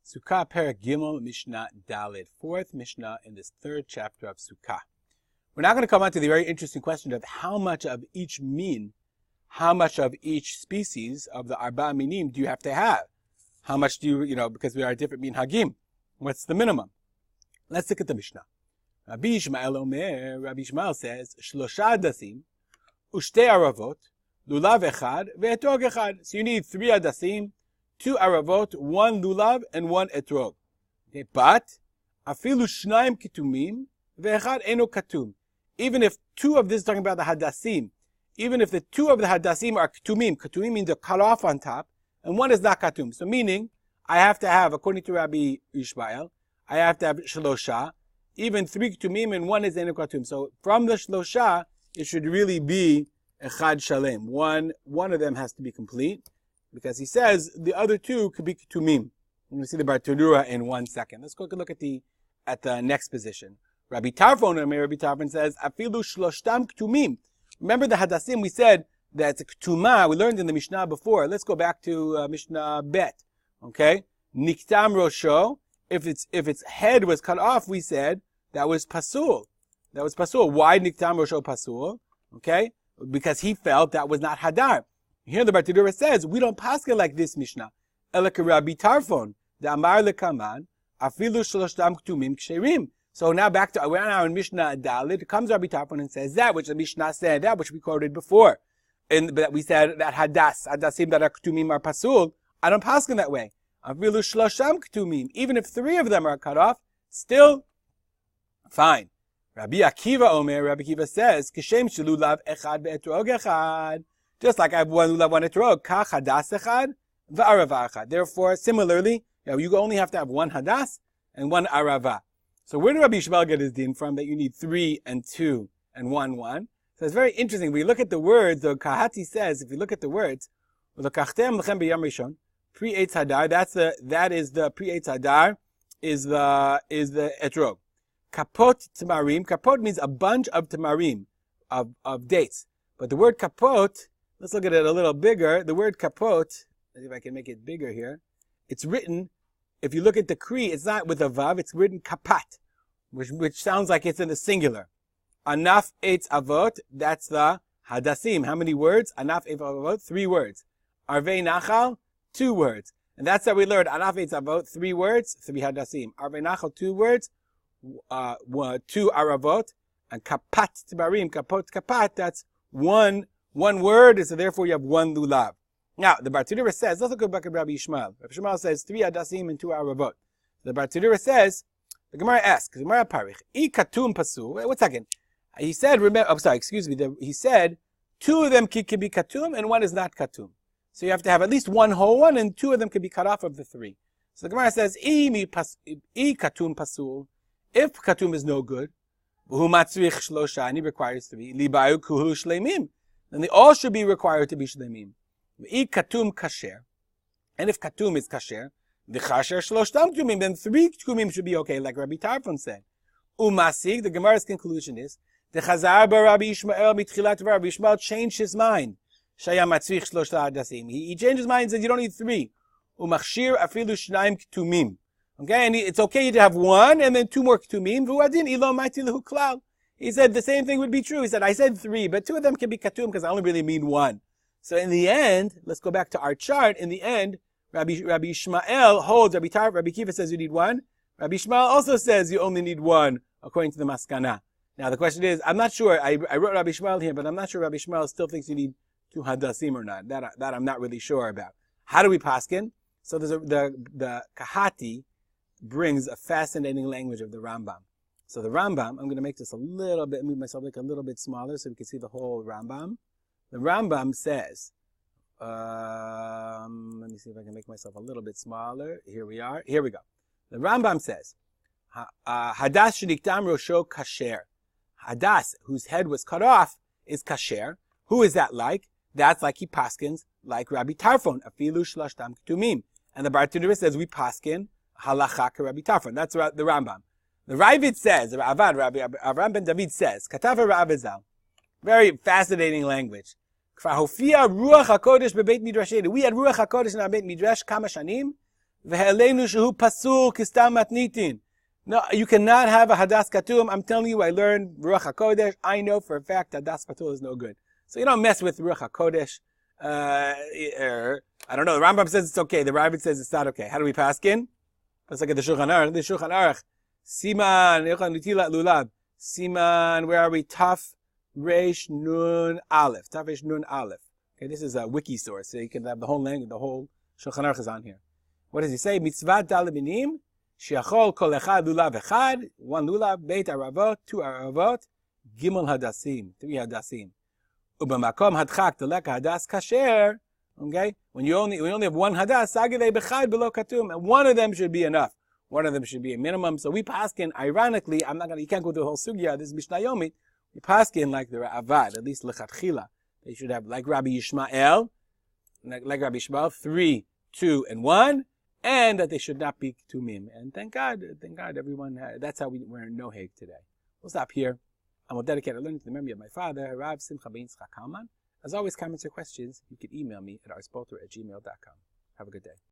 Sukkah Perek Gimel Mishnah Daled, fourth Mishnah in this third chapter of Sukkah. We're now going to come on to the very interesting question of how much of each min, how much of each species of the Arba Minim do you have to have? How much do you, because we are different min hagim. What's the minimum? Let's look at the Mishnah. Rabbi Yishmael says, Shlosha Adasim, Ushte Aravot, Lulav Echad, Ve'etrog Echad. So you need 3 Adasim, 2 aravot, 1 lulav, and 1 etrog. Okay, but afilu shnaim ketumim ve'echad eno katum. Even if 2 of this is talking about the hadasim, even if the 2 of the hadasim are ketumim means they're cut off on top, and 1 is not katum. So meaning, I have to have, according to Rabbi Yishmael, I have to have shlosha, even 3 ketumim and 1 is eno katum. So from the shlosha, it should really be echad shalem. One of them has to be complete. Because he says the other 2 could be ketumim. We're going to see the Bartadura in 1 second. Let's go look at the next position. Rabbi Tarfon says, Afilu shloshtam ketumim. Remember the hadasim, we said that it's a ketuma. We learned in the Mishnah before. Let's go back to Mishnah Bet. Okay? Niktam rosho. If its head was cut off, we said that was pasul. That was pasul. Why niktam rosho pasul? Okay? Because he felt that was not hadar. Here the Bartadura says, we don't pass it like this Mishnah. Elaka Rabbi Tarfon, the Amar lekaman, afilu shloshtam ktumim ksherim. So now we're now in Mishnah Dalit, comes Rabbi Tarfon and says that which the Mishnah said, that which we quoted before. And that we said that hadasim that are ktumim are pasul. I don't pass it that way. Afilu shloshtam ktumim. Even if 3 of them are cut off, still fine. Rabbi Akiva says, Kishem shilulav echad ve'etrog echad. Just like I have 1 lulav, 1 etrog, kach hadas echad, v'arava echad. Therefore, similarly, you only have to have 1 hadas and 1 arava. So where did Rabbi Yishmael get his din from that you need 3 and 2 and 1? So it's very interesting. We look at the words, the Kahati says, if you look at the words, l'kachtem lechem b'yam rishon, pre-eitz hadar, that is the pre-eitz hadar, is the etrog. Kapot tamarim, kapot means a bunch of tamarim, of dates. But the word kapot, let's look at it a little bigger. The word kapot, let's see if I can make it bigger here. It's written, if you look at the Kri, it's not with a vav, it's written kapat, which sounds like it's in the singular. Anaf eitz avot, that's the hadasim. How many words? Anaf eitz avot, 3 words. Arvei nachal, 2 words. And that's how we learned. Anaf eitz avot, 3 words, 3 hadasim. Arvei nachal, 2 words, 2 aravot. And kapat tibarim, kapot kapat, that's one word, so therefore you have 1 lulav. Now, the Bartadura says, let's look back at Rabbi Yishmael. Rabbi Yishmael says 3 adasim and 2 aravot. The Bartadura says, the Gemara asks, the Gemara parich, I katum pasul. Wait 1 second. He said, he said, 2 of them can be katum and 1 is not katum. So you have to have at least 1 whole one and 2 of them can be cut off of the 3. So the Gemara says, I katum pasul. If katum is no good, and he requires 3. Libayu kuhu shleimim. Then they all should be required to be shleimim. Katum kasher. And if katum is kasher, the kasher shloshtam ktumim, then 3 ktumim should be okay, like Rabbi Tarfon said. Umasig, the Gemara's conclusion is, the chazar bar Rabbi Yishmael mitchilat Rabbi Yishmael changed his mind. Shaya matzvich shloshta adasim. He changed his mind and said, you don't need 3. Umachshir afilu shnaim ktumim. Okay, and it's okay to have 1 and then 2 more ketumim. He said the same thing would be true. He said, I said 3, but 2 of them can be ketum because I only really mean 1. So in the end, let's go back to our chart. In the end, Rabbi Yishmael holds, Rabbi Kiva says you need 1. Rabbi Yishmael also says you only need 1, according to the Maskana. Now the question is, I'm not sure, I wrote Rabbi Yishmael here, but I'm not sure Rabbi Yishmael still thinks you need 2 hadasim or not. That I'm not really sure about. How do we paskin? So there's the Kahati brings a fascinating language of the Rambam. So the Rambam, I'm going to make this move myself a little bit smaller so we can see the whole Rambam. The Rambam says, let me see if I can make myself a little bit smaller. Here we go. The Rambam says, Hadas sheniktam rosho kasher. Hadas, whose head was cut off, is kasher. Who is that like? That's like he paskins, like Rabbi Tarfon, afilu shlashtam ketumim. And the Bartadura says we paskin, halacha Rabbi Tarfon. That's the Rambam. The Ravid says, the Rabbi Avram ben David says, Katav Ravizal. Very fascinating language. We had Ruach HaKodesh in our Beit Midrash kama shanim, V'helenu shehu pasul kistam matnitin. No, you cannot have a hadas katum. I'm telling you, I learned Ruach HaKodesh. I know for a fact that hadas patul is no good. So you don't mess with Ruach HaKodesh. I don't know. The Rambam says it's okay. The Ravid says it's not okay. How do we paskin? Let's look at the Shulchan Aruch. The Shulchan Aruch. Siman, Nitilat Lulav. Siman, where are we? Taf Reish Nun Aleph. Taf Reish Nun Aleph. Okay, this is a wiki source, so you can have the whole language, the whole Shulchan Aruch is on here. What does he say? Mitzvat Dal Minim, Shiachol Kol Echad Lulav Echad, one Lulav, Beit Aravot, two Aravot, Gimel Hadasim, three Hadasim. Ubamakom Hadchak Teleka Hadas Kasher. Okay, when you only have one Hadas, Sagilei Bechad Below Katum, and one of them should be enough. One of them should be a minimum. So we paskin, ironically, you can't go to the whole sugya, this is Mishnah Yomit. We paskin like the Ra'avad, at least Lechatchila. They should have, like Rabbi Yishmael, 3, 2, and 1, and that they should not be tumim. And thank God, everyone, that's how we're in no hate today. We'll stop here. I will dedicate our learning to the memory of my father, Rav Simcha Ben Yitzchak Kalman. As always, comments or questions, you can email me at arspoter@gmail.com. Have a good day.